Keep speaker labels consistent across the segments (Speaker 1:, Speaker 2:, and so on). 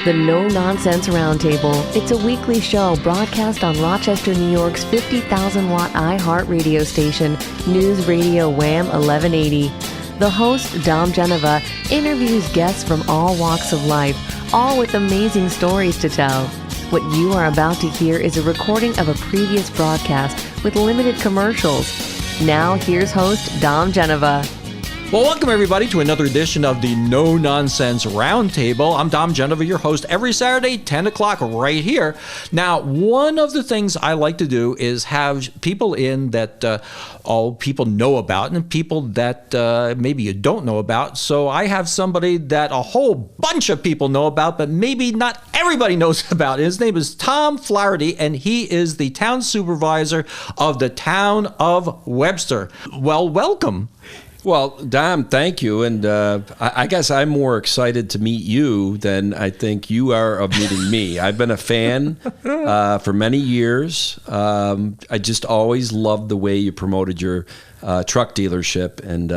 Speaker 1: The No Nonsense Roundtable. It's a weekly show broadcast on Rochester, New York's 50,000-watt iHeart radio station, News Radio Wham 1180. The host, Dom Genova, interviews guests from all walks of life, all with amazing stories to tell. What you are about to hear is a recording of a previous broadcast with limited commercials. Now, here's host, Dom Genova.
Speaker 2: Well, welcome everybody to another edition of the No Nonsense Roundtable. I'm Dom Genova, your host, every Saturday, 10 o'clock right here. Now, one of the things I like to do is have people in that all people know about and people that maybe you don't know about. So I have somebody that a whole bunch of people know about, but maybe not everybody knows about. His name is Tom Flaherty, and he is the town supervisor of the town of Webster. Well, welcome.
Speaker 3: Well, Dom, thank you. And I guess I'm more excited to meet you than I think you are of meeting me. I've been a fan for many years. I just always loved the way you promoted your truck dealership and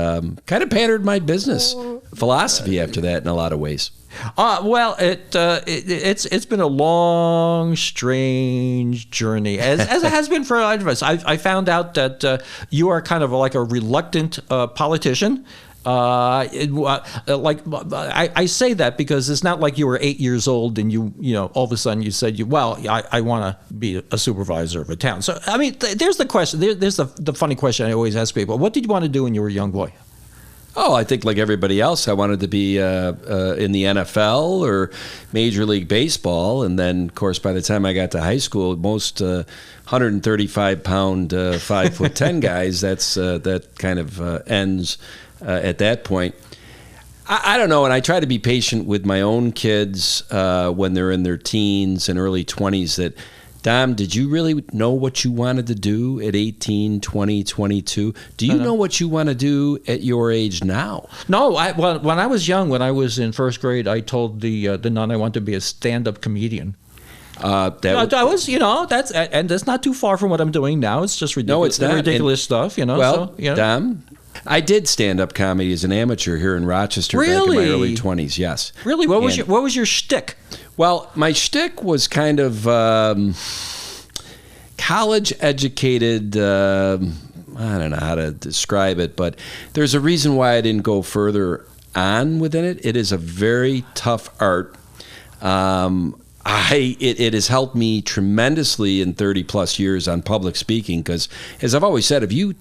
Speaker 3: kind of patterned my business philosophy after that in a lot of ways.
Speaker 2: Well, it's been a long, strange journey, as it has been for a lot of us. I found out that you are kind of like a reluctant politician. I say that because it's not like you were 8 years old and you know all of a sudden you said I want to be a supervisor of a town. So I mean, there's the question. There's the funny question I always ask people: what did you want to do when you were a young boy?
Speaker 3: Oh, I think like everybody else, I wanted to be in the NFL or Major League Baseball. And then, of course, by the time I got to high school, most 135-pound, 5'10" guys, that kind of ends at that point. I don't know, and I try to be patient with my own kids when they're in their teens and early 20s that, Dom, did you really know what you wanted to do at 18, 20, 22? Do you know what you want to do at your age now?
Speaker 2: No, when I was young, when I was in first grade, I told the nun I wanted to be a stand-up comedian. That's not too far from what I'm doing now. It's just ridiculous.
Speaker 3: No, it's not.
Speaker 2: Ridiculous stuff,
Speaker 3: Well,
Speaker 2: so,
Speaker 3: Dom, I did stand-up comedy as an amateur here in Rochester back in my early 20s, yes.
Speaker 2: Really? What was your shtick?
Speaker 3: Well, my shtick was kind of college-educated. I don't know how to describe it, but there's a reason why I didn't go further on within it. It is a very tough art. It has helped me tremendously in 30-plus years on public speaking because, as I've always said, if you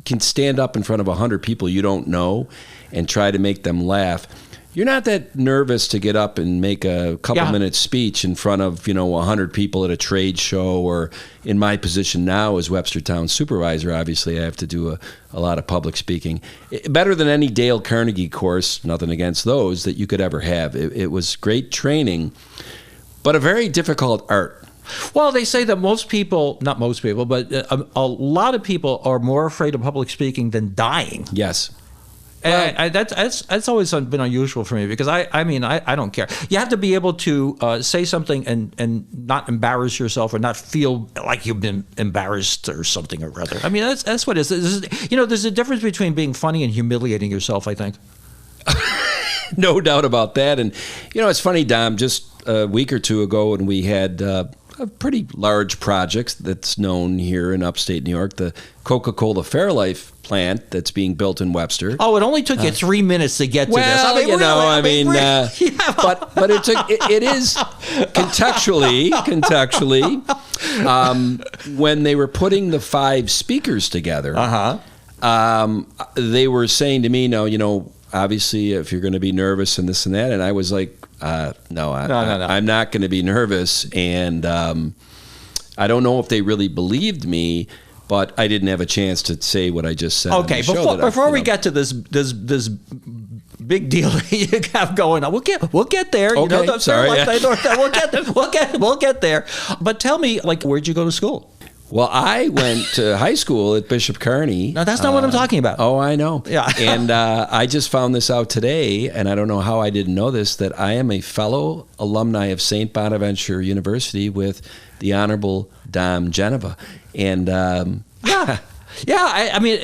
Speaker 3: can stand up in front of 100 people you don't know and try to make them laugh, you're not that nervous to get up and make a couple-minute speech in front of 100 people at a trade show, or in my position now as Webster Town Supervisor, obviously I have to do a lot of public speaking. Better than any Dale Carnegie course, nothing against those, that you could ever have. It was great training, but a very difficult art.
Speaker 2: Well, they say that most people, not most people, but a lot of people are more afraid of public speaking than dying.
Speaker 3: Yes.
Speaker 2: And that's always been unusual for me because I don't care. You have to be able to say something and not embarrass yourself or not feel like you've been embarrassed or something or other. I mean, that's what it is. There's a difference between being funny and humiliating yourself, I think.
Speaker 3: No doubt about that. And, it's funny, Dom, just a week or two ago when we had a pretty large project that's known here in upstate New York, the Coca-Cola Fairlife plant that's being built in Webster.
Speaker 2: Oh, it only took you 3 minutes to get to this.
Speaker 3: But it is contextually, when they were putting the 5 speakers together, they were saying to me, no, obviously, if you're going to be nervous and this and that, and I was like, no, I'm not going to be nervous, and I don't know if they really believed me, but I didn't have a chance to say what I just said.
Speaker 2: Okay, before we get to this big deal you have going on, we'll get there.
Speaker 3: Okay,
Speaker 2: We'll get there. But tell me, where'd you go to school?
Speaker 3: Well, I went to high school at Bishop Kearney.
Speaker 2: No, that's not what I'm talking about.
Speaker 3: Oh, I know.
Speaker 2: Yeah.
Speaker 3: And I just found this out today, and I don't know how I didn't know this, that I am a fellow alumni of St. Bonaventure University with the Honorable Dom Genova. And
Speaker 2: Yeah, I mean,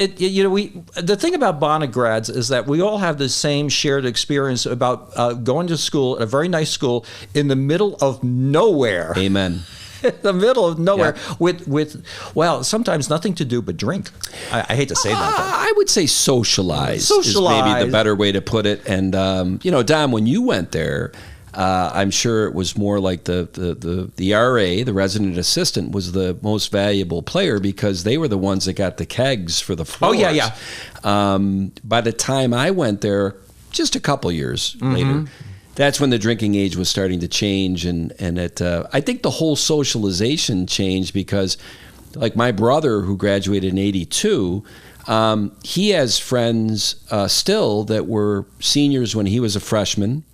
Speaker 2: the thing about Bonnet grads is that we all have the same shared experience about going to school at a very nice school in the middle of nowhere.
Speaker 3: Amen.
Speaker 2: The middle of nowhere with sometimes nothing to do but drink. I hate to say that.
Speaker 3: I would say socialize is maybe the better way to put it. And, Dom, when you went there, I'm sure it was more like the RA, the resident assistant, was the most valuable player because they were the ones that got the kegs for the floors.
Speaker 2: Oh, yeah.
Speaker 3: By the time I went there, just a couple years later, that's when the drinking age was starting to change. And I think the whole socialization changed because, like my brother who graduated in 82, he has friends still that were seniors when he was a freshman,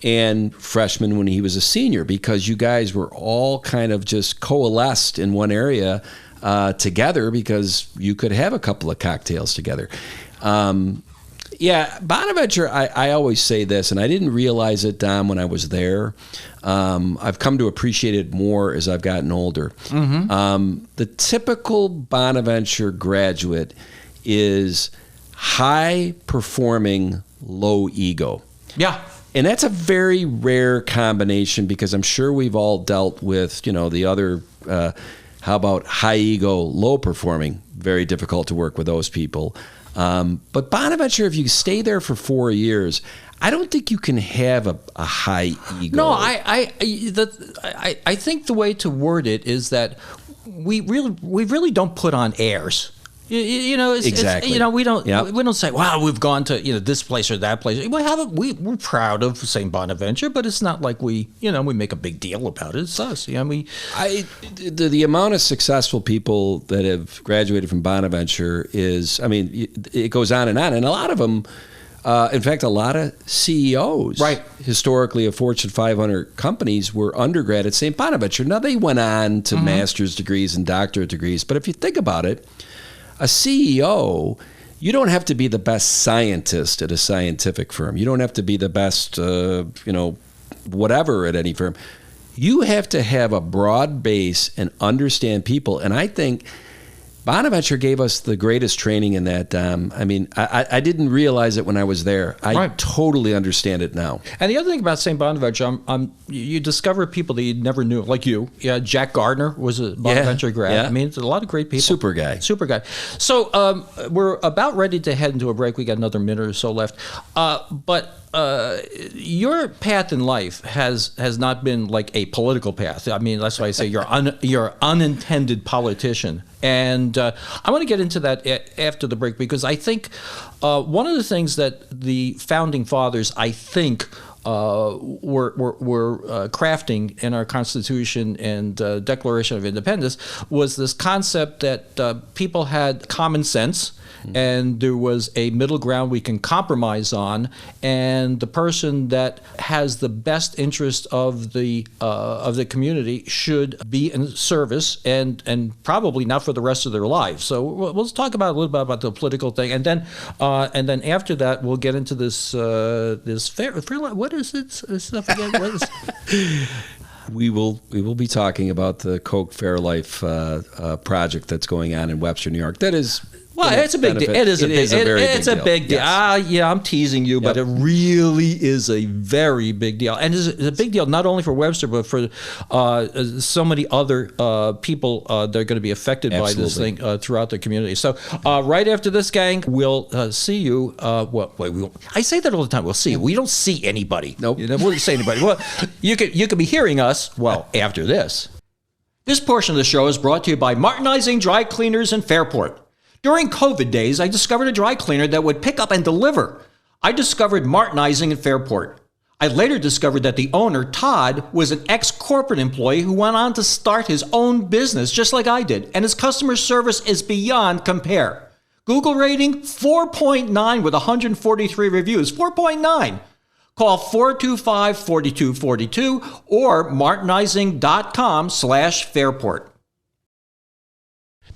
Speaker 3: and freshman when he was a senior, because you guys were all kind of just coalesced in one area together because you could have a couple of cocktails together. Bonaventure, I always say this, and I didn't realize it, Dom, when I was there. I've come to appreciate it more as I've gotten older. The typical Bonaventure graduate is high-performing, low ego.
Speaker 2: Yeah.
Speaker 3: And that's a very rare combination because I'm sure we've all dealt with, the other, how about high ego, low performing? Very difficult to work with those people. But Bonaventure, if you stay there for 4 years, I don't think you can have a high ego.
Speaker 2: No, I think the way to word it is that we really don't put on airs.
Speaker 3: Exactly.
Speaker 2: We don't say, wow, we've gone to this place or that place. We're proud of St. Bonaventure, but it's not like we make a big deal about it. It's us.
Speaker 3: The amount of successful people that have graduated from Bonaventure is, it goes on, and a lot of them. In fact, a lot of CEOs, historically of Fortune 500 companies, were undergrad at St. Bonaventure. Now they went on to master's degrees and doctorate degrees, but if you think about it, a CEO, you don't have to be the best scientist at a scientific firm. You don't have to be the best, whatever at any firm. You have to have a broad base and understand people. And I think Bonaventure gave us the greatest training in that. I didn't realize it when I was there. I totally understand it now.
Speaker 2: And the other thing about St. Bonaventure, you discover people that you never knew, like you. Yeah, Jack Gardner was a Bonaventure grad.
Speaker 3: Yeah.
Speaker 2: There's a lot of great people.
Speaker 3: Super guy.
Speaker 2: So we're about ready to head into a break. We got another minute or so left. But your path in life has not been like a political path. That's why I say you're an unintended politician. And I want to get into that after the break, because I think one of the things that the founding fathers, I think, were crafting in our Constitution and Declaration of Independence was this concept that people had common sense, and there was a middle ground we can compromise on, and the person that has the best interest of the community should be in service, and probably not for the rest of their lives. So we'll talk about a little bit about the political thing, and then after that we'll get into this fair. What is it? Stuff again? What is
Speaker 3: We will be talking about the Coke Fairlife project that's going on in Webster, New York. That is.
Speaker 2: Well, it's a big deal. It's a big deal.
Speaker 3: Yes.
Speaker 2: I'm teasing you, but it really is a very big deal. And it's a big deal not only for Webster, but for so many other people that are going to be affected by this thing throughout the community. So right after this, gang, we'll see you. I say that all the time. We'll see you. We don't see anybody.
Speaker 3: Nope.
Speaker 2: We don't see anybody. Well, you could be hearing us, after this. This portion of the show is brought to you by Martinizing Dry Cleaners in Fairport. During COVID days, I discovered a dry cleaner that would pick up and deliver. I discovered Martinizing in Fairport. I later discovered that the owner, Todd, was an ex-corporate employee who went on to start his own business just like I did, and his customer service is beyond compare. Google rating, 4.9 with 143 reviews. 4.9. Call 425-4242 or martinizing.com/Fairport.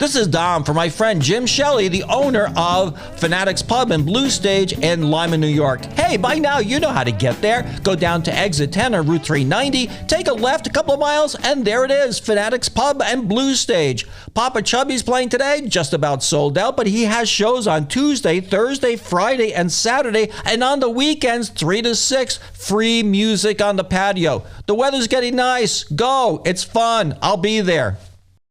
Speaker 2: This is Dom for my friend Jim Shelley, the owner of Fanatics Pub and Blue Stage in Lima, New York. Hey, by now you know how to get there. Go down to exit 10 on Route 390, take a left a couple of miles, and there it is, Fanatics Pub and Blue Stage. Papa Chubby's playing today, just about sold out, but he has shows on Tuesday, Thursday, Friday, and Saturday, and on the weekends, 3 to 6, free music on the patio. The weather's getting nice. Go. It's fun. I'll be there.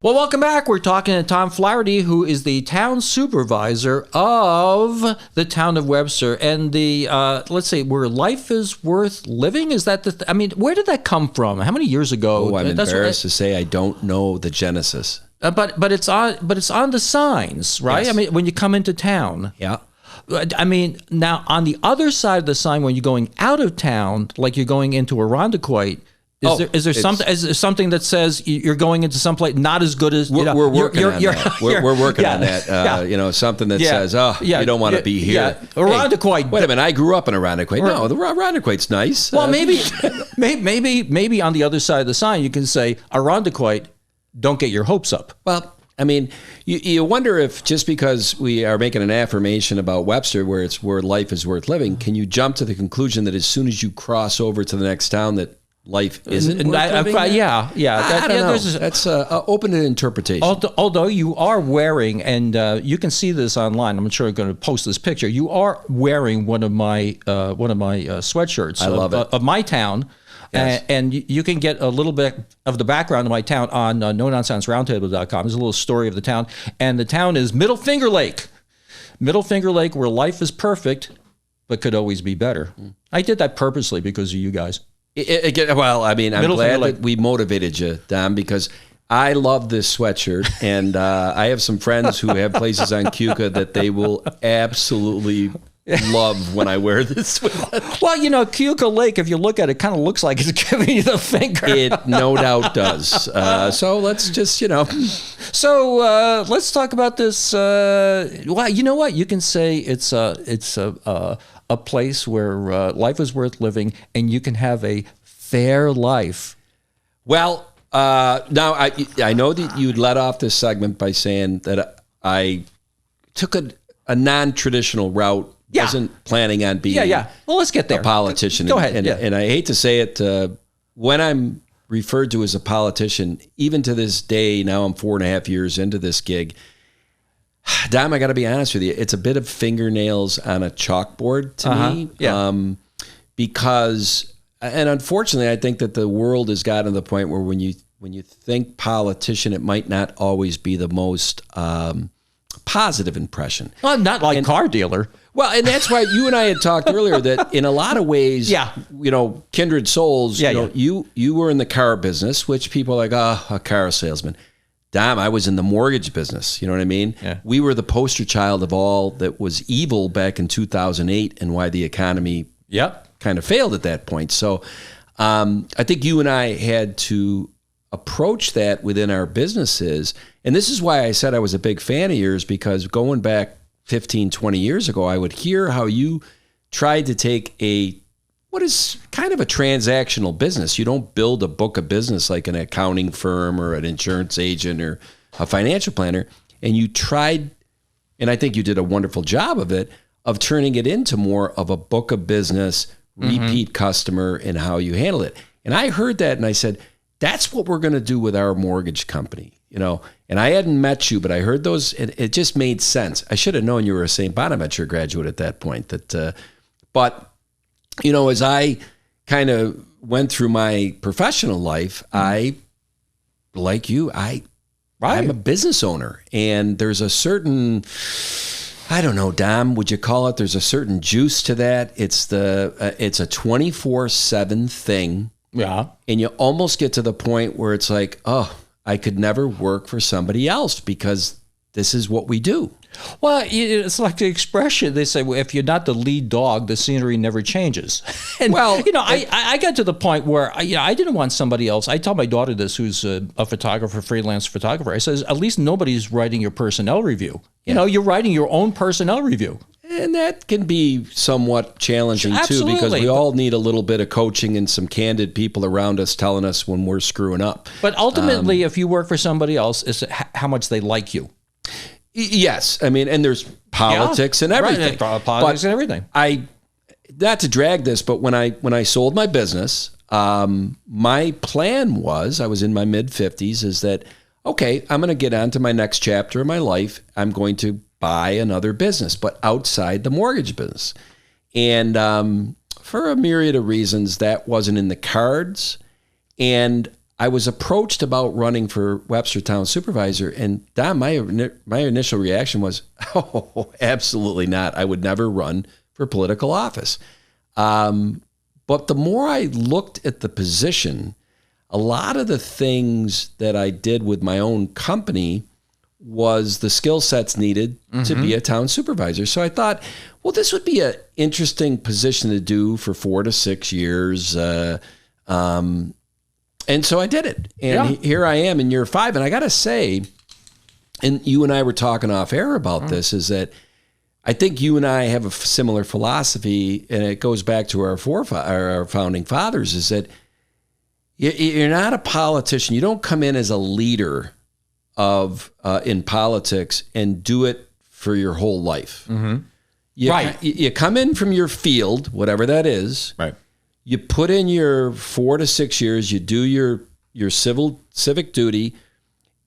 Speaker 2: Well, welcome back. We're talking to Tom Flaherty, who is the town supervisor of the town of Webster. And the, let's say, where life is worth living? Is that I mean, where did that come from? How many years ago?
Speaker 3: Oh, I'm embarrassed to say I don't know the genesis.
Speaker 2: But it's on the signs, right?
Speaker 3: Yes.
Speaker 2: I mean, when you come into town.
Speaker 3: Yeah.
Speaker 2: I mean, now on the other side of the sign, when you're going out of town, like you're going into Irondequoit, is there something that says you're going into someplace not as good as
Speaker 3: we're working on that. We're working on that. You know, something that says, you don't want to be here.
Speaker 2: Yeah. Irondequoit.
Speaker 3: Wait a minute, I grew up in Irondequoit. No, the Irondequoit's nice.
Speaker 2: Well, maybe on the other side of the sign you can say Irondequoit. Don't get your hopes up.
Speaker 3: Well, I mean, you wonder if just because we are making an affirmation about Webster, where life is worth living, can you jump to the conclusion that as soon as you cross over to the next town that life isn't worth living?
Speaker 2: Yeah.
Speaker 3: I don't know. That's open to interpretation.
Speaker 2: Although you are wearing, and you can see this online. I'm sure I'm going to post this picture. You are wearing one of my sweatshirts.
Speaker 3: I love it.
Speaker 2: Of my town. Yes. And you can get a little bit of the background of my town on NoNonsenseRoundtable.com. There's a little story of the town. And the town is Middle Finger Lake. Middle Finger Lake, where life is perfect, but could always be better. I did that purposely because of you guys.
Speaker 3: Well, I mean, I'm glad that we motivated you, Dom, because I love this sweatshirt. And I have some friends who have places on Keuka that they will absolutely love when I wear this.
Speaker 2: Well, you know, Keuka Lake, if you look at it, kind of looks like it's giving you the finger.
Speaker 3: It no doubt does. So let's just,
Speaker 2: So let's talk about this. Well, you know what? You can say it's a place where life is worth living and you can have a fair life.
Speaker 3: Well, now I know that you'd let off this segment by saying that I took a non-traditional route.
Speaker 2: Yeah.
Speaker 3: Wasn't planning on being
Speaker 2: Well, let's get there.
Speaker 3: A politician.
Speaker 2: Go ahead.
Speaker 3: And I hate to say it, when I'm referred to as a politician, even to this day, now I'm 4.5 years into this gig, Dom, I got to be honest with you, it's a bit of fingernails on a chalkboard to me.
Speaker 2: Yeah.
Speaker 3: Because, and unfortunately, I think that the world has gotten to the point where when you think politician, it might not always be the most positive impression.
Speaker 2: Well, not like car dealer.
Speaker 3: Well, and that's why you and I had talked earlier that in a lot of ways, kindred souls, you were in the car business, which people are like, a car salesman. Dom, I was in the mortgage business. You know what I mean?
Speaker 2: Yeah.
Speaker 3: We were the poster child of all that was evil back in 2008 and why the economy kind of failed at that point. So I think you and I had to approach that within our businesses. And this is why I said I was a big fan of yours, because going back 15, 20 years ago, I would hear how you tried to take what is kind of a transactional business. You don't build a book of business like an accounting firm or an insurance agent or a financial planner. And you tried, and I think you did a wonderful job of it, of turning it into more of a book of business, repeat customer, and how you handle it. And I heard that and I said, that's what we're going to do with our mortgage company. And I hadn't met you, but I heard those, and it just made sense. I should have known you were a St. Bonaventure graduate at that point. But as I kind of went through my professional life, I, like you, I'm a business owner, and there's a certain, I don't know, Dom, would you call it? There's a certain juice to that. It's a 24/7 thing.
Speaker 2: Yeah.
Speaker 3: And you almost get to the point where it's like, oh, I could never work for somebody else because this is what we do.
Speaker 2: Well, it's like the expression, they say, well, if you're not the lead dog, the scenery never changes. And, I got to the point where, I didn't want somebody else. I tell my daughter this, who's a photographer, freelance photographer. I says, at least nobody's writing your personnel review. You're writing your own personnel review.
Speaker 3: And that can be somewhat challenging,
Speaker 2: Absolutely.
Speaker 3: too, because we all need a little bit of coaching and some candid people around us telling us when we're screwing up.
Speaker 2: But ultimately, if you work for somebody else, it's how much they like you.
Speaker 3: Yes. I mean, and there's politics and everything.
Speaker 2: Right. Politics and everything.
Speaker 3: Not to drag this, but when I sold my business, my plan was, I was in my mid-50s, is that, okay, I'm going to get on to my next chapter of my life. I'm going to buy another business, but outside the mortgage business. And for a myriad of reasons, that wasn't in the cards. And I was approached about running for Webster Town Supervisor, and Dom, my initial reaction was, oh, absolutely not. I would never run for political office. But the more I looked at the position, a lot of the things that I did with my own company was the skill sets needed to be a town supervisor. So I thought, well, this would be an interesting position to do for 4 to 6 years. And so I did it. And here I am in year 5. And I got to say, and you and I were talking off air about this, is that I think you and I have a similar philosophy, and it goes back to our founding fathers, is that you're not a politician. You don't come in as a leader in politics and do it for your whole life. You come in from your field, whatever that is.
Speaker 2: Right.
Speaker 3: You put in your 4 to 6 years, you do your civic duty,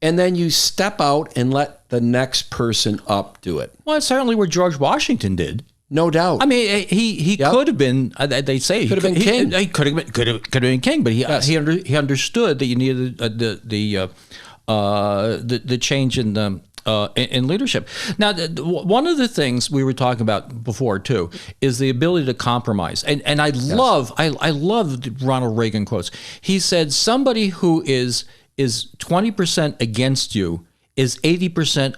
Speaker 3: and then you step out and let the next person up do it.
Speaker 2: Well, that's certainly what George Washington did.
Speaker 3: No doubt.
Speaker 2: I mean, he could have been. They say he
Speaker 3: could have been king.
Speaker 2: He could have been king, but he understood that you needed the change in leadership. Now, one of the things we were talking about before too is the ability to compromise, and I love Ronald Reagan quotes. He said, "Somebody who is 20% against you is 80%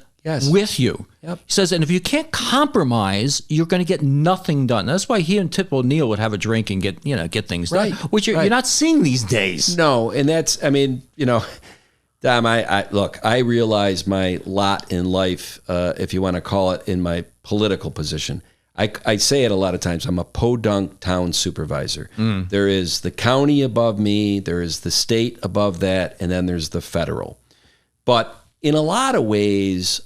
Speaker 2: with you."
Speaker 3: Yep.
Speaker 2: He says, and if you can't compromise, you're going to get nothing done. That's why he and Tip O'Neill would have a drink and get things done, which you're not seeing these days.
Speaker 3: No, and that's, I mean, Dom, I realize my lot in life, if you want to call it, in my political position. I say it a lot of times. I'm a podunk town supervisor. There is the county above me, there is the state above that, and then there's the federal. But in a lot of ways,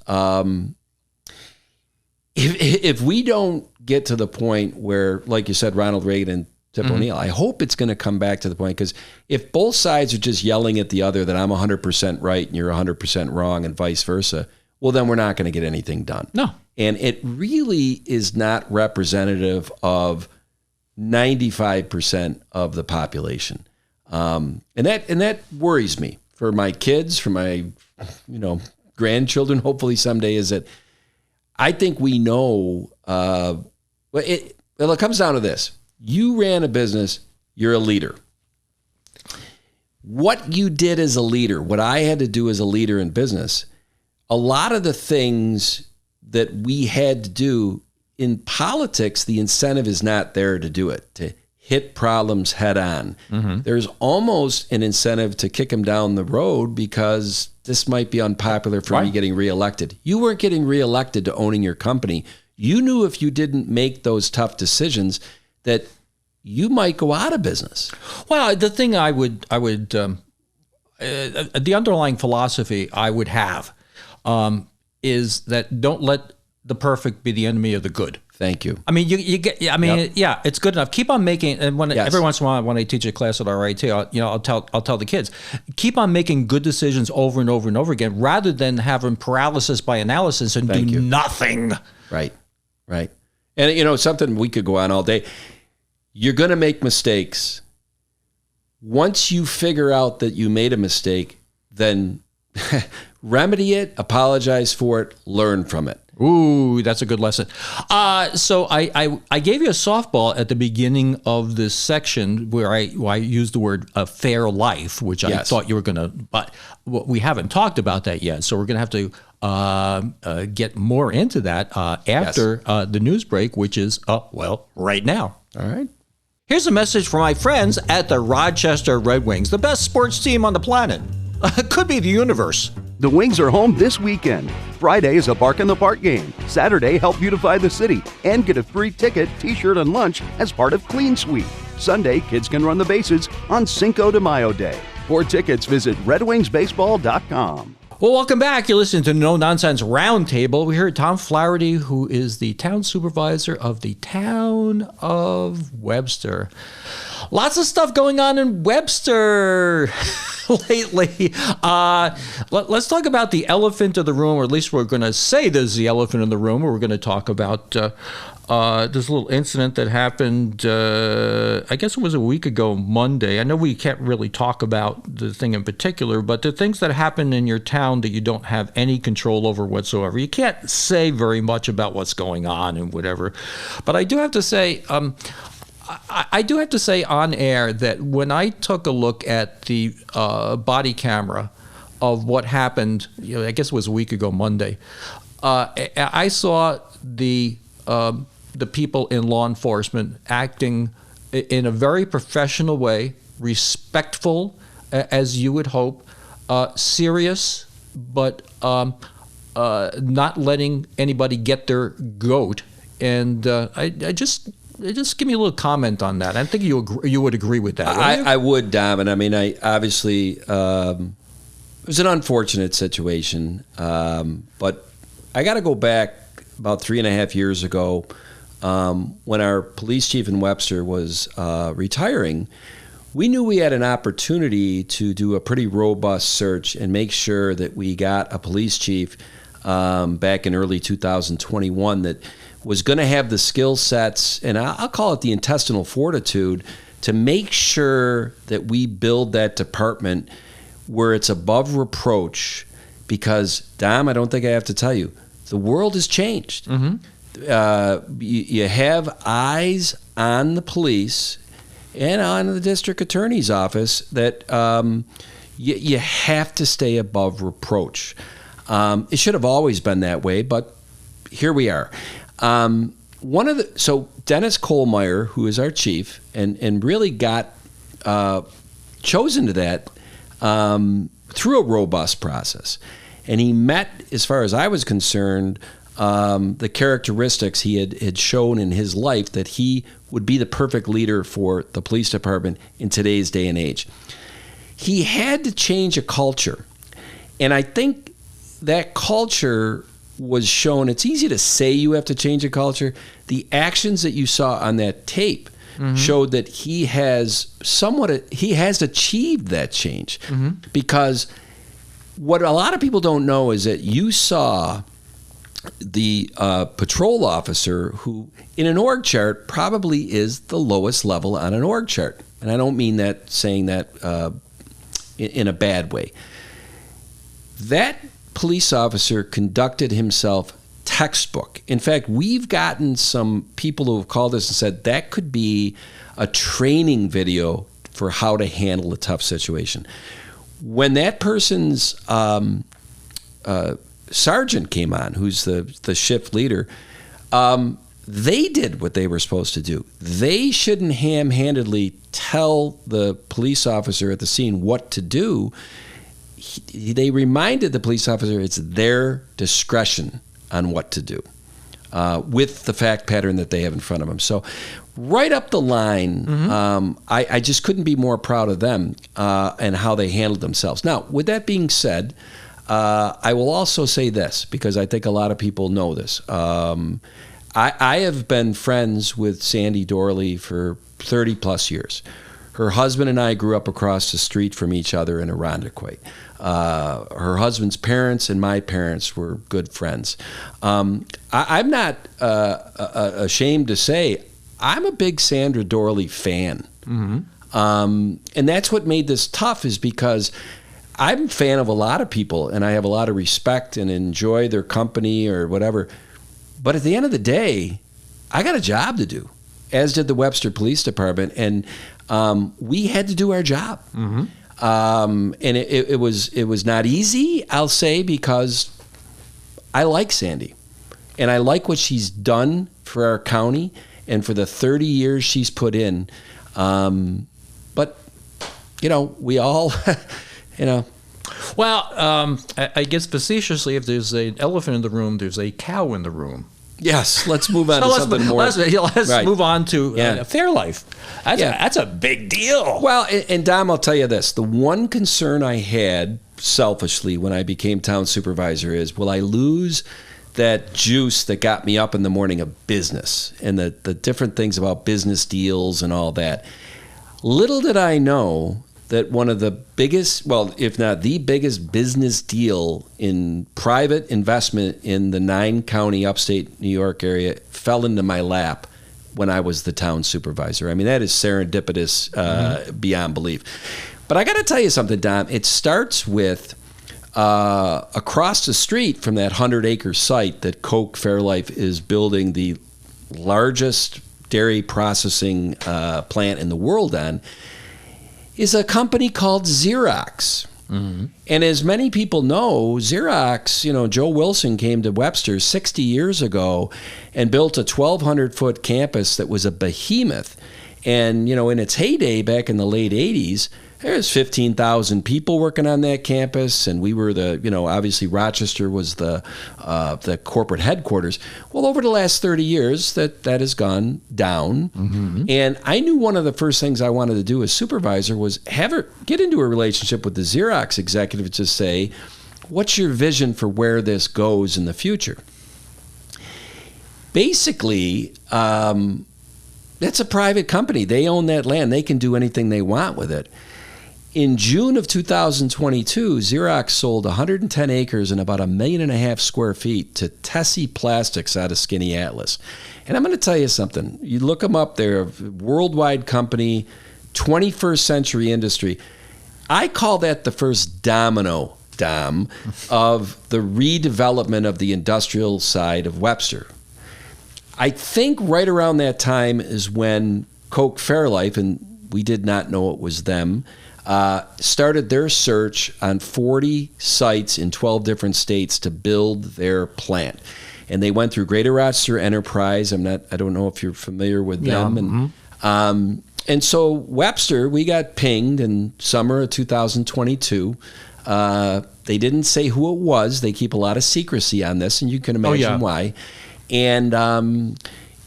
Speaker 3: if we don't get to the point where, like you said, Ronald Reagan and Tip O'Neill, I hope it's going to come back to the point, because if both sides are just yelling at the other that I'm 100% right and you're 100% wrong and vice versa, well, then we're not going to get anything done.
Speaker 2: No.
Speaker 3: And it really is not representative of 95% of the population. And that worries me for my kids, for my grandchildren, hopefully someday, is that I think we know, it comes down to this. You ran a business, you're a leader. What you did as a leader, what I had to do as a leader in business, a lot of the things that we had to do in politics, the incentive is not there to do it, to hit problems head on. There's almost an incentive to kick them down the road because this might be unpopular for me getting reelected. You weren't getting reelected to owning your company. You knew if you didn't make those tough decisions that you might go out of business.
Speaker 2: Well, the thing I would the underlying philosophy I would have is that don't let the perfect be the enemy of the good.
Speaker 3: Thank you.
Speaker 2: I mean, you get. I mean, yeah, it's good enough. Keep on making. And every once in a while, when I teach a class at RIT, I'll tell the kids, keep on making good decisions over and over and over again, rather than having paralysis by analysis and do nothing.
Speaker 3: Right. And something we could go on all day. You're going to make mistakes. Once you figure out that you made a mistake, then remedy it, apologize for it, learn from it.
Speaker 2: Ooh, that's a good lesson. So I gave you a softball at the beginning of this section where I used the word a fair life, which I thought you were going to, but we haven't talked about that yet. So we're going to have to get more into that after the news break, which is, right now.
Speaker 3: All right.
Speaker 2: Here's a message from my friends at the Rochester Red Wings, the best sports team on the planet. Could be the universe.
Speaker 4: The Wings are home this weekend. Friday is a Bark in the Park game. Saturday, help beautify the city and get a free ticket, t-shirt, and lunch as part of Clean Sweep. Sunday, kids can run the bases on Cinco de Mayo Day. For tickets, visit redwingsbaseball.com.
Speaker 2: Well, welcome back. You're listening to No Nonsense Roundtable. We're here at Tom Flaherty, who is the town supervisor of the town of Webster. Lots of stuff going on in Webster lately. Let's talk about the elephant in the room, or at least we're going to say there's the elephant in the room. We're going to talk about this little incident that happened, I guess it was a week ago Monday. I know we can't really talk about the thing in particular, but the things that happen in your town that you don't have any control over whatsoever. You can't say very much about what's going on and whatever. But I do have to say, I do have to say on air that when I took a look at the body camera of what happened, I guess it was a week ago Monday, I saw the people in law enforcement acting in a very professional way, respectful, as you would hope, serious, but not letting anybody get their goat. And I just give me a little comment on that. I think you would agree with that.
Speaker 3: I would, Dom. And I mean, I obviously it was an unfortunate situation, but I got to go back about 3.5 years ago. When our police chief in Webster was retiring, we knew we had an opportunity to do a pretty robust search and make sure that we got a police chief back in early 2021 that was going to have the skill sets, and I'll call it the intestinal fortitude, to make sure that we build that department where it's above reproach. Because, Dom, I don't think I have to tell you, the world has changed. Mm-hmm. You have eyes on the police and on the district attorney's office that you have to stay above reproach. It should have always been that way, but here we are. So Dennis Kohlmeyer, who is our chief, and really got chosen to that through a robust process, and he met, as far as I was concerned, the characteristics he had shown in his life that he would be the perfect leader for the police department in today's day and age. He had to change a culture, and I think that culture was shown. It's easy to say you have to change a culture. The actions that you saw on that tape showed that he has achieved that change. Mm-hmm. Because what a lot of people don't know is that you saw the patrol officer who, in an org chart, probably is the lowest level on an org chart. And I don't mean that saying that in a bad way. That police officer conducted himself textbook. In fact, we've gotten some people who have called us and said that could be a training video for how to handle a tough situation. When that person's sergeant came on, who's the shift leader, they did what they were supposed to do. They shouldn't ham-handedly tell the police officer at the scene what to do. They reminded the police officer it's their discretion on what to do with the fact pattern that they have in front of them. So right up the line, I just couldn't be more proud of them and how they handled themselves. Now, with that being said, I will also say this, because I think a lot of people know this. I have been friends with Sandy Dorley for 30 plus years. Her husband and I grew up across the street from each other in Irondequoit. Her husband's parents and my parents were good friends. I'm not ashamed to say I'm a big Sandra Dorley fan. Mm-hmm. And that's what made this tough, is because I'm a fan of a lot of people and I have a lot of respect and enjoy their company or whatever. But at the end of the day, I got a job to do, as did the Webster Police Department. And we had to do our job. Mm-hmm. And it was not easy, I'll say, because I like Sandy. And I like what she's done for our county and for the 30 years she's put in. But, we all,
Speaker 2: Well, I guess facetiously, if there's an elephant in the room, there's a cow in the room.
Speaker 3: Yes, let's move on to something more.
Speaker 2: Let's right. Move on to Fairlife. That's a big deal.
Speaker 3: Well, and Dom, I'll tell you this. The one concern I had selfishly when I became town supervisor is, will I lose that juice that got me up in the morning of business and the different things about business deals and all that? Little did I know that one of the biggest, well, if not the biggest business deal in private investment in the 9-county upstate New York area fell into my lap when I was the town supervisor. I mean, that is serendipitous beyond belief. But I got to tell you something, Dom. It starts with across the street from that 100-acre site that Coke Fairlife is building the largest dairy processing plant in the world on, is a company called Xerox. Mm-hmm. And as many people know, Xerox, Joe Wilson came to Webster 60 years ago and built a 1,200-foot campus that was a behemoth. And, in its heyday back in the late 80s, there was 15,000 people working on that campus, and we were obviously Rochester was the corporate headquarters. Well, over the last 30 years, that has gone down. Mm-hmm. And I knew one of the first things I wanted to do as supervisor was get into a relationship with the Xerox executive to say, what's your vision for where this goes in the future? Basically, that's a private company. They own that land. They can do anything they want with it. In June of 2022, Xerox sold 110 acres and about 1.5 million square feet to Tessie Plastics out of Skinny Atlas. And I'm going to tell you something. You look them up, they're a worldwide company, 21st century industry. I call that the first domino, Dom, of the redevelopment of the industrial side of Webster. I think right around that time is when Coke Fairlife, and we did not know it was them, started their search on 40 sites in 12 different states to build their plant. And they went through Greater Rochester Enterprise. I don't know if you're familiar with them. Mm-hmm. And so Webster, we got pinged in summer of 2022. They didn't say who it was. They keep a lot of secrecy on this, and you can imagine why. And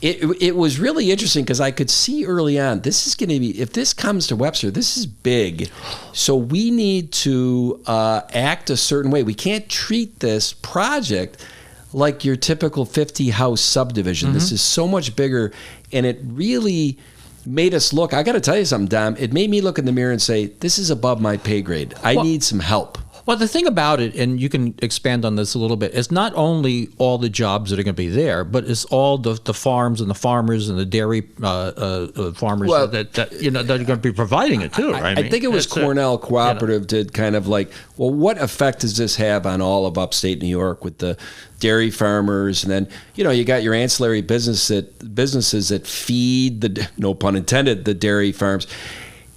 Speaker 3: it was really interesting because I could see early on, this is going to be, if this comes to Webster, this is big. So we need to act a certain way. We can't treat this project like your typical 50-house subdivision. Mm-hmm. This is so much bigger, and it really made us look. I got to tell you something, Dom. It made me look in the mirror and say, this is above my pay grade. I need some help.
Speaker 2: Well, the thing about it, and you can expand on this a little bit, is not only all the jobs that are going to be there, but it's all the farms and the farmers and the dairy farmers that are going to be providing it too. Right?
Speaker 3: I think it was Cornell Cooperative did kind of like, well, what effect does this have on all of upstate New York with the dairy farmers? And then, you got your ancillary businesses that feed the, no pun intended, the dairy farms.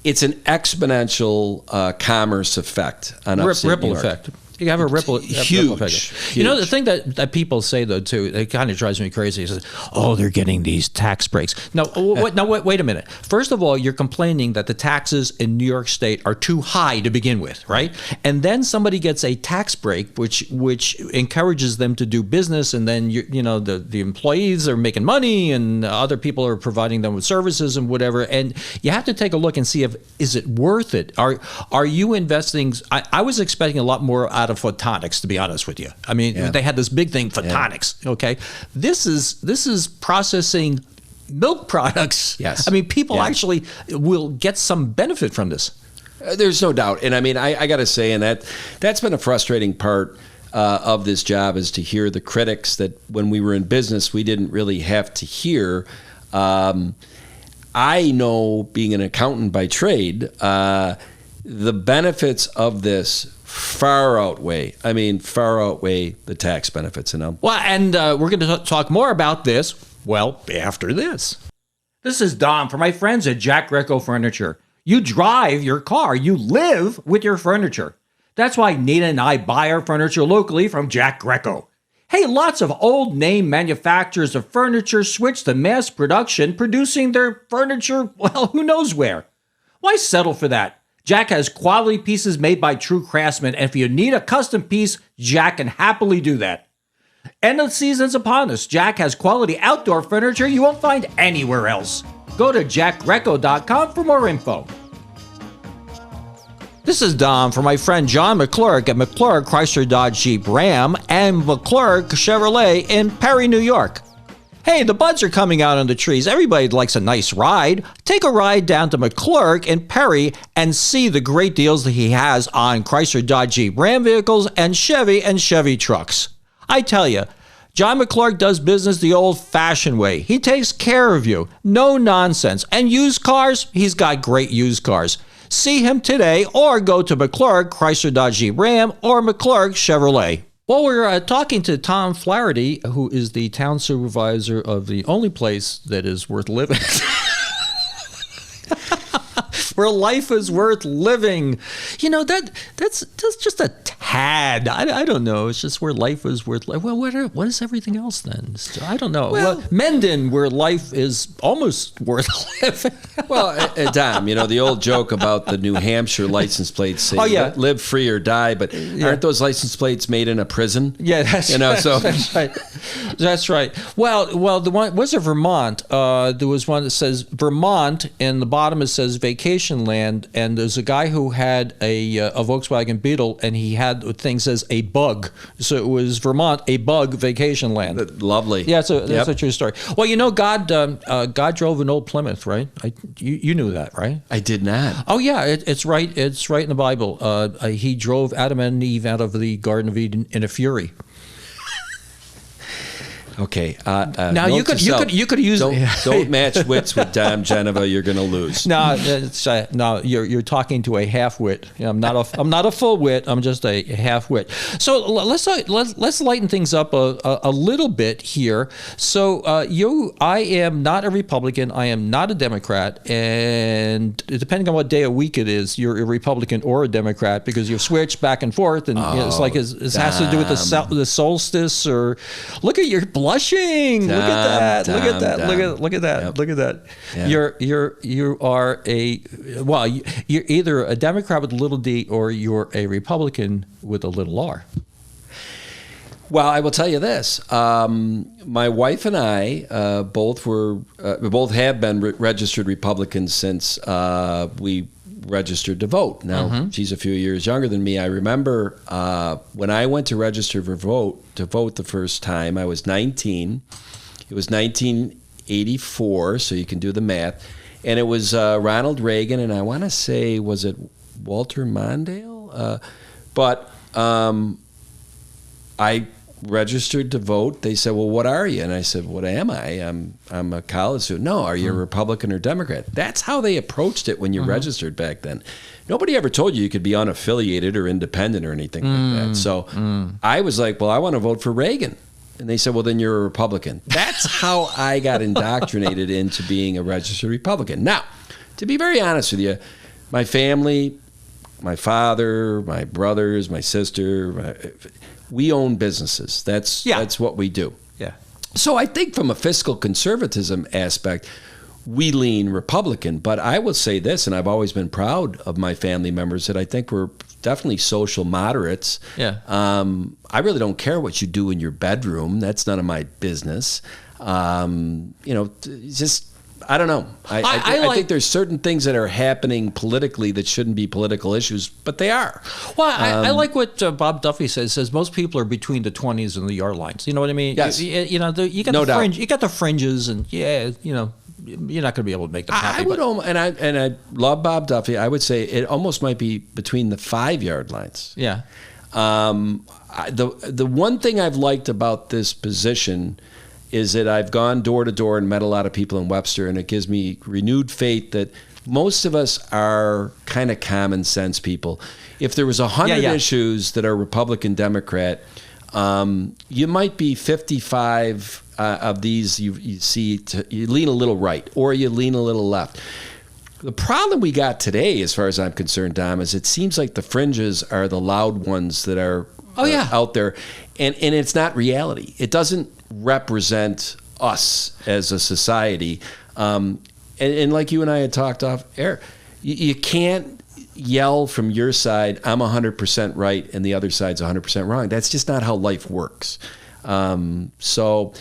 Speaker 3: It's an exponential commerce effect on upstate
Speaker 2: ripple
Speaker 3: New York.
Speaker 2: Effect. You have a ripple
Speaker 3: huge.
Speaker 2: Effect. The thing that people say though too, it kind of drives me crazy. Is, they're getting these tax breaks. Wait a minute. First of all, you're complaining that the taxes in New York State are too high to begin with, right? And then somebody gets a tax break, which encourages them to do business, and then the employees are making money, and other people are providing them with services and whatever. And you have to take a look and see is it worth it? Are you investing? I was expecting a lot more out of photonics, to be honest with you. I mean, they had this big thing, photonics. Okay, this is processing milk products.
Speaker 3: Yes,
Speaker 2: I mean, people actually will get some benefit from this.
Speaker 3: There's no doubt, and I mean, I got to say, and that's been a frustrating part of this job, is to hear the critics that when we were in business we didn't really have to hear. I know, being an accountant by trade, the benefits of this far outweigh the tax benefits. And
Speaker 2: we're going to talk more about this, after this. This is Dom for my friends at Jack Greco Furniture. You drive your car. You live with your furniture. That's why Nina and I buy our furniture locally from Jack Greco. Hey, lots of old name manufacturers of furniture switch to mass production, producing their furniture, who knows where. Why settle for that? Jack has quality pieces made by true craftsmen, and if you need a custom piece, Jack can happily do that. End of the season's upon us. Jack has quality outdoor furniture you won't find anywhere else. Go to jackgreco.com for more info. This is Dom for my friend John McClurk at McClurk Chrysler Dodge Jeep Ram and McClurk Chevrolet in Perry, New York. Hey, the buds are coming out on the trees. Everybody likes a nice ride. Take a ride down to McClurk in Perry and see the great deals that he has on Chrysler Dodge Jeep Ram vehicles and Chevy trucks. I tell you, John McClurk does business the old-fashioned way. He takes care of you. No nonsense. And used cars? He's got great used cars. See him today or go to McClurk Chrysler Dodge Jeep Ram or McClurk Chevrolet. Well, we're talking to Tom Flaherty, who is the town supervisor of the only place that is worth living. Where life is worth living. You know, that's just a tad. I don't know. It's just where life is worth living. Well, what is everything else then? I don't know. Well, Mendon, where life is almost worth living.
Speaker 3: Well, Dom, you know, the old joke about the New Hampshire license plates say, live free or die, but aren't those license plates made in a prison?
Speaker 2: Yeah, that's right. That's right. Well, the one was it Vermont. There was one that says Vermont, and the bottom it says vacation land, and there's a guy who had a Volkswagen Beetle, and he had a thing says a bug. So it was Vermont, a bug vacation land.
Speaker 3: Lovely.
Speaker 2: Yeah, that's a true story. Well, you know, God drove an old Plymouth, right? You knew that, right?
Speaker 3: I did not.
Speaker 2: Oh yeah, it's right. It's right in the Bible. He drove Adam and Eve out of the Garden of Eden in a fury.
Speaker 3: Okay.
Speaker 2: Now you could use.
Speaker 3: Don't match wits with Dom Genova. You're going to lose.
Speaker 2: No, you're talking to a half wit. I'm not a full wit. I'm just a half wit. So let's lighten things up a little bit here. So I am not a Republican. I am not a Democrat, and depending on what day of week it is, you're a Republican or a Democrat because you've switched back and forth, and it's like it has to do with the solstice or look at your blushing. Look at that. Look at that. Yep. You are you're either a Democrat with a little d or you're a Republican with a little r.
Speaker 3: Well, I will tell you this. My wife and I both have been registered Republicans since we registered to vote. Now, she's a few years younger than me. I remember when I went to register to vote the first time, I was 19. It was 1984, so you can do the math. And it was Ronald Reagan, and I want to say, was it Walter Mondale? But I registered to vote. They said, well, what are you? And I said, what am I? I'm a college student. No, are you a Republican or Democrat? That's how they approached it when you registered back then. Nobody ever told you could be unaffiliated or independent or anything like that. So I was like, well, I want to vote for Reagan. And they said, well, then you're a Republican. That's how I got indoctrinated into being a registered Republican. Now, to be very honest with you, my family, my father, my brothers, my sister, we own businesses. That's what we do.
Speaker 2: Yeah.
Speaker 3: So I think from a fiscal conservatism aspect, we lean Republican. But I will say this, and I've always been proud of my family members, that I think we're definitely social moderates.
Speaker 2: Yeah.
Speaker 3: I really don't care what you do in your bedroom. That's none of my business. Just I don't know. I think there's certain things that are happening politically that shouldn't be political issues, but they are.
Speaker 2: Well, I like what Bob Duffy says. Says most people are between the 20s and the yard lines. You know what I mean?
Speaker 3: Yes.
Speaker 2: You got the fringe. You got the fringes, and you're not going to be able to make them happy.
Speaker 3: I love Bob Duffy. I would say it almost might be between the 5-yard lines.
Speaker 2: Yeah.
Speaker 3: The one thing I've liked about this position is that I've gone door to door and met a lot of people in Webster, and it gives me renewed faith that most of us are kind of common sense people. If there was 100 issues that are Republican, Democrat, you might be 55 of these you lean a little right or you lean a little left. The problem we got today, as far as I'm concerned, Dom, is it seems like the fringes are the loud ones that are out there, and it's not reality. It doesn't represent us as a society. And like you and I had talked off air, you can't yell from your side, I'm 100% right, and the other side's 100% wrong. That's just not how life works. So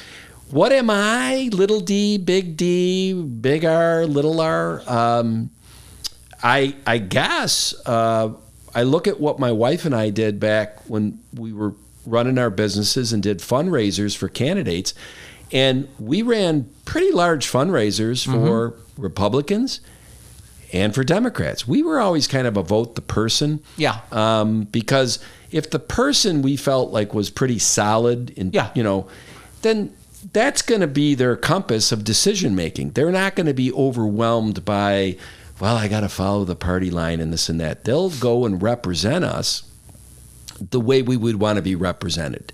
Speaker 3: what am I? Little d, big R, little r? I guess I look at what my wife and I did back when we were running our businesses and did fundraisers for candidates. And we ran pretty large fundraisers for Republicans and for Democrats. We were always kind of a vote the person.
Speaker 2: Yeah.
Speaker 3: Because if the person we felt like was pretty solid, then that's going to be their compass of decision making. They're not going to be overwhelmed by, well, I got to follow the party line and this and that. They'll go and represent us the way we would want to be represented.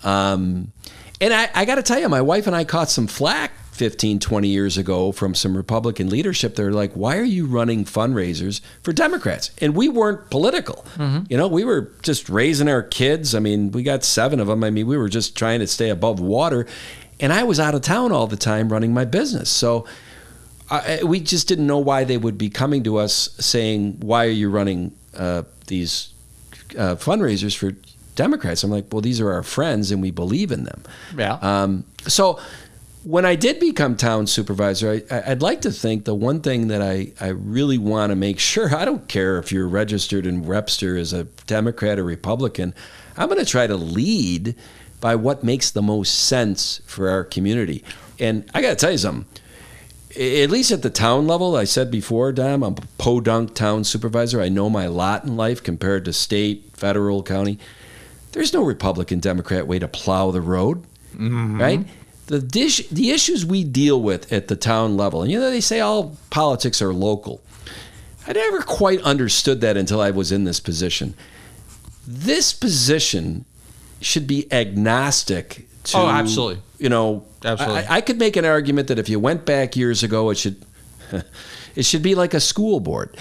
Speaker 3: And I got to tell you, my wife and I caught some flack 15, 20 years ago from some Republican leadership. They're like, why are you running fundraisers for Democrats? And we weren't political. We were just raising our kids. I mean, we got 7 of them. I mean, we were just trying to stay above water. And I was out of town all the time running my business. So we just didn't know why they would be coming to us saying, why are you running these fundraisers for Democrats? I'm like, well, these are our friends and we believe in them.
Speaker 2: Yeah.
Speaker 3: So when I did become town supervisor, I'd like to think the one thing that I really want to make sure, I don't care if you're registered in Webster as a Democrat or Republican, I'm going to try to lead by what makes the most sense for our community. And I got to tell you something, at least at the town level, I said before, Dom, I'm a podunk town supervisor. I know my lot in life compared to state, federal, county. There's no Republican, Democrat way to plow the road, right? The issues we deal with at the town level, and they say all politics are local. I never quite understood that until I was in this position. This position should be agnostic to...
Speaker 2: Oh, absolutely.
Speaker 3: Absolutely. I could make an argument that if you went back years ago, it should be like a school board.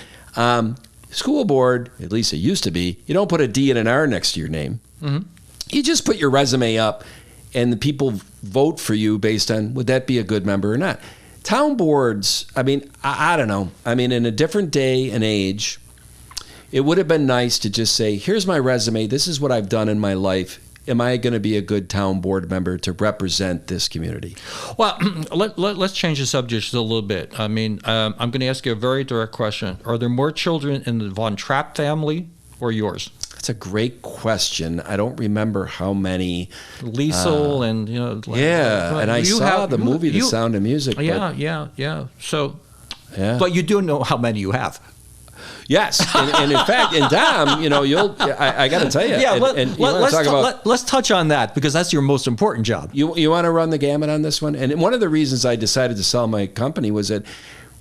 Speaker 3: School board, at least it used to be, you don't put a D and an R next to your name. You just put your resume up and the people vote for you based on would that be a good member or not. Town boards, I mean, I don't know. I mean, in a different day and age, it would have been nice to just say, here's my resume. This is what I've done in my life. Am I going to be a good town board member to represent this community?
Speaker 2: Well, let's change the subject just a little bit. I mean, I'm going to ask you a very direct question. Are there more children in the Von Trapp family or yours?
Speaker 3: That's a great question. I don't remember how many.
Speaker 2: Liesel and,
Speaker 3: and I saw the movie The Sound of Music.
Speaker 2: Yeah. So, but you do know how many you have.
Speaker 3: Yes, and in fact, and Dom, I got to tell you.
Speaker 2: Yeah, let's touch on that because that's your most important job.
Speaker 3: You want to run the gamut on this one? And one of the reasons I decided to sell my company was that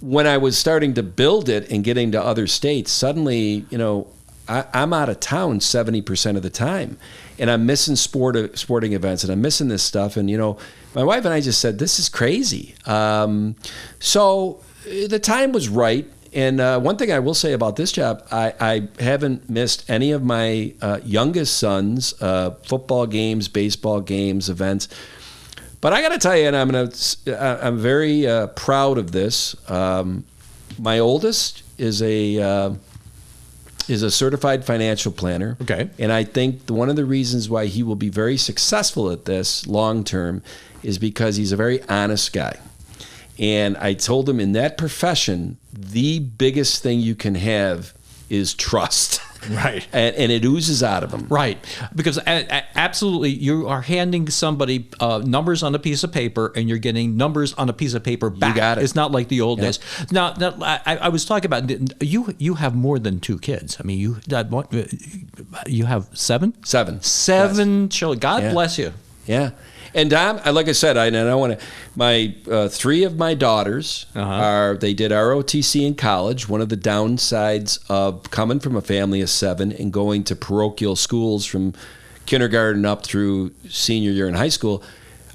Speaker 3: when I was starting to build it and getting to other states, suddenly, I'm out of town 70% of the time, and I'm missing sporting events, and I'm missing this stuff. And my wife and I just said, this is crazy. So the time was right. And one thing I will say about this job, I haven't missed any of my youngest sons' football games, baseball games, events. But I got to tell you, and I'm very proud of this. My oldest is a certified financial planner.
Speaker 2: Okay.
Speaker 3: And I think one of the reasons why he will be very successful at this long term is because he's a very honest guy. And I told him in that profession, the biggest thing you can have is trust.
Speaker 2: Right.
Speaker 3: And it oozes out of them.
Speaker 2: Right. Because absolutely, you are handing somebody numbers on a piece of paper and you're getting numbers on a piece of paper back.
Speaker 3: You got it.
Speaker 2: It's not like the old days. Now I was talking about, you have more than 2 kids. I mean, you have 7?
Speaker 3: 7.
Speaker 2: 7 children. God bless you.
Speaker 3: Yeah. And Dom, like I said, I want to. My 3 of my daughters they did ROTC in college. One of the downsides of coming from a family of 7 and going to parochial schools from kindergarten up through senior year in high school,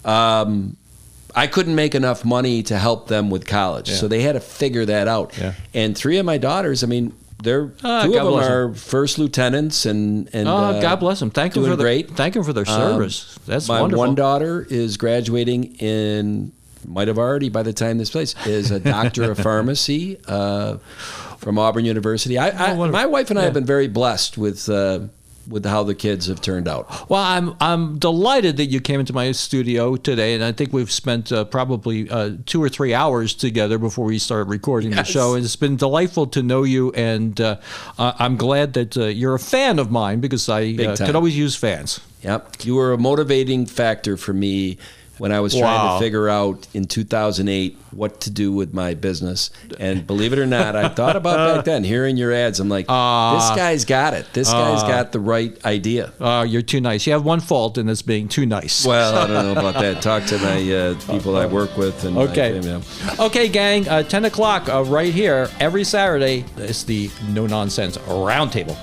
Speaker 3: I couldn't make enough money to help them with college, so they had to figure that out. Yeah. And 3 of my daughters, I mean, they're 2 of them are first lieutenants, and
Speaker 2: God bless them. Thank them for
Speaker 3: great.
Speaker 2: Thank them for their service. That's
Speaker 3: my
Speaker 2: wonderful.
Speaker 3: My one daughter is graduating might have already by the time this plays, is a doctor of pharmacy from Auburn University. My wife and I have been very blessed with with how the kids have turned out.
Speaker 2: Well, I'm delighted that you came into my studio today, and I think we've spent probably 2 or 3 hours together before we started recording the show. And it's been delightful to know you, and I'm glad that you're a fan of mine, because I could always use fans.
Speaker 3: Yep, you were a motivating factor for me when I was trying to figure out in 2008 what to do with my business. And believe it or not, I thought about back then, hearing your ads, I'm like, this guy's got it. This guy's got the right idea.
Speaker 2: You're too nice. You have one fault, and it's being too nice.
Speaker 3: Well, I don't know about that. Talk to my people I work with. And
Speaker 2: Okay, gang, 10 o'clock right here every Saturday. It's the No Nonsense Roundtable.